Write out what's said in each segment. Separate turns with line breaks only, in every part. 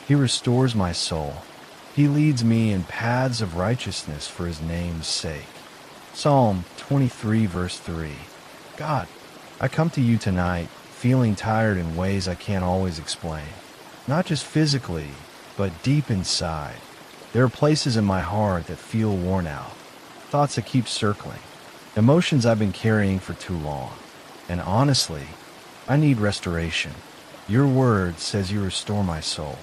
He restores my soul. He leads me in paths of righteousness for his name's sake. Psalm 23 verse 3. God, I come to you tonight feeling tired in ways I can't always explain. Not just physically, but deep inside. There are places in my heart that feel worn out. Thoughts that keep circling. Emotions I've been carrying for too long. And honestly, I need restoration. Your word says you restore my soul.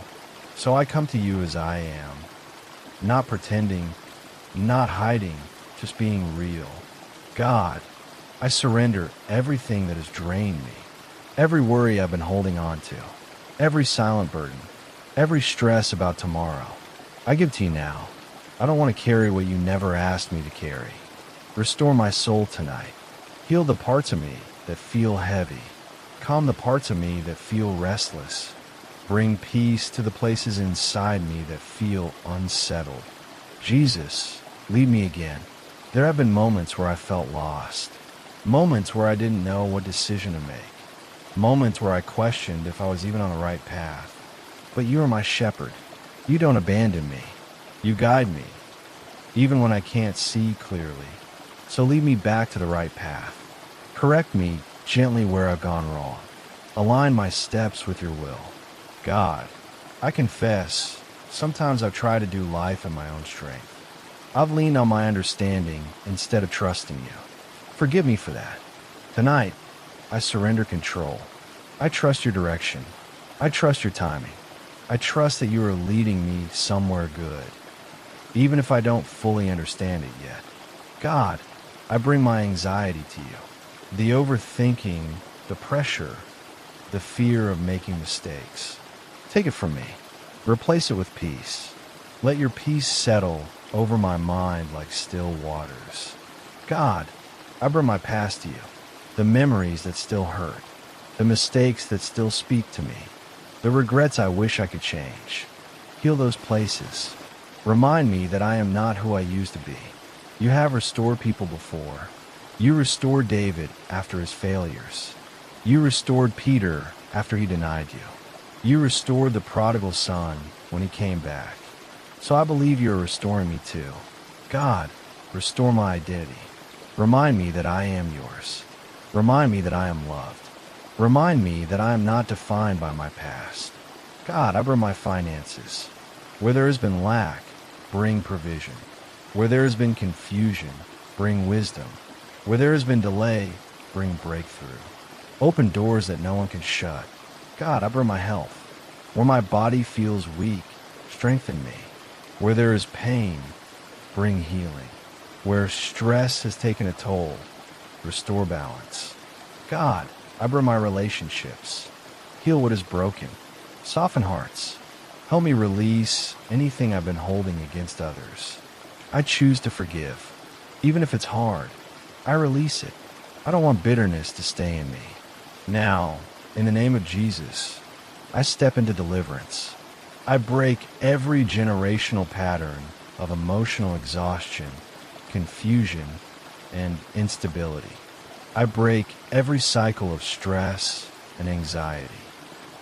So I come to you as I am. Not pretending, not hiding, just being real. God, I surrender everything that has drained me. Every worry I've been holding on to. Every silent burden. Every stress about tomorrow. I give to you now. I don't want to carry what you never asked me to carry. Restore my soul tonight. Heal the parts of me that feel heavy. Calm the parts of me that feel restless. Bring peace to the places inside me that feel unsettled. Jesus, lead me again. There have been moments where I felt lost. Moments where I didn't know what decision to make. Moments where I questioned if I was even on the right path. But you are my shepherd. You don't abandon me. You guide me, even when I can't see clearly. So lead me back to the right path. Correct me gently where I've gone wrong. Align my steps with your will. God, I confess, sometimes I've tried to do life in my own strength. I've leaned on my understanding instead of trusting you. Forgive me for that. Tonight, I surrender control. I trust your direction. I trust your timing. I trust that you are leading me somewhere good, even if I don't fully understand it yet. God, I bring my anxiety to you. The overthinking, the pressure, the fear of making mistakes. Take it from me. Replace it with peace. Let your peace settle over my mind like still waters. God, I bring my past to you. The memories that still hurt. The mistakes that still speak to me. The regrets I wish I could change. Heal those places. Remind me that I am not who I used to be. You have restored people before. You restored David after his failures. You restored Peter after he denied you. You restored the prodigal son when he came back. So I believe you are restoring me too. God, restore my identity. Remind me that I am yours. Remind me that I am loved. Remind me that I am not defined by my past. God, I bring my finances. Where there has been lack, bring provision. Where there has been confusion, bring wisdom. Where there has been delay, bring breakthrough. Open doors that no one can shut. God, I bring my health. Where my body feels weak, strengthen me. Where there is pain, bring healing. Where stress has taken a toll, restore balance. God, I bring my relationships. Heal what is broken. Soften hearts. Help me release anything I've been holding against others. I choose to forgive. Even if it's hard, I release it. I don't want bitterness to stay in me. Now, in the name of Jesus, I step into deliverance. I break every generational pattern of emotional exhaustion, confusion, and instability. I break every cycle of stress and anxiety.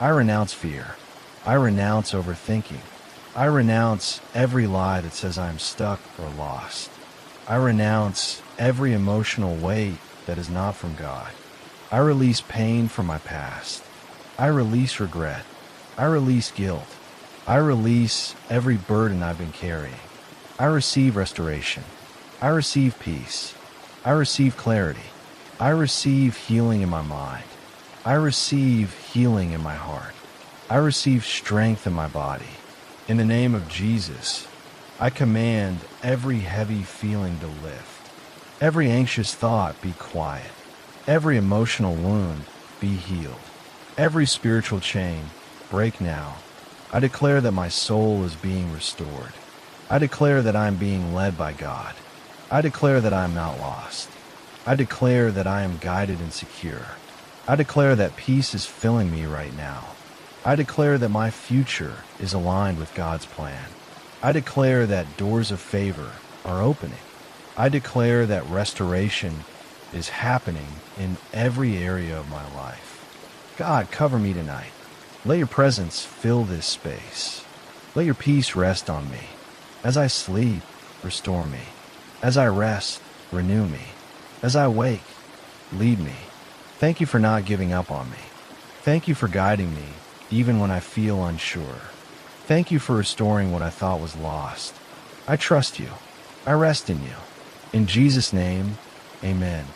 I renounce fear. I renounce overthinking. I renounce every lie that says I am stuck or lost. I renounce every emotional weight that is not from God. I release pain from my past. I release regret. I release guilt. I release every burden I've been carrying. I receive restoration. I receive peace. I receive clarity. I receive healing in my mind. I receive healing in my heart. I receive strength in my body. In the name of Jesus, I command every heavy feeling to lift. Every anxious thought be quiet. Every emotional wound be healed. Every spiritual chain break now. I declare that my soul is being restored. I declare that I am being led by God. I declare that I am not lost. I declare that I am guided and secure. I declare that peace is filling me right now. I declare that my future is aligned with God's plan. I declare that doors of favor are opening. I declare that restoration is happening in every area of my life. God, cover me tonight. Let your presence fill this space. Let your peace rest on me. As I sleep, restore me. As I rest, renew me. As I wake, lead me. Thank you for not giving up on me. Thank you for guiding me, even when I feel unsure. Thank you for restoring what I thought was lost. I trust you. I rest in you. In Jesus' name, amen.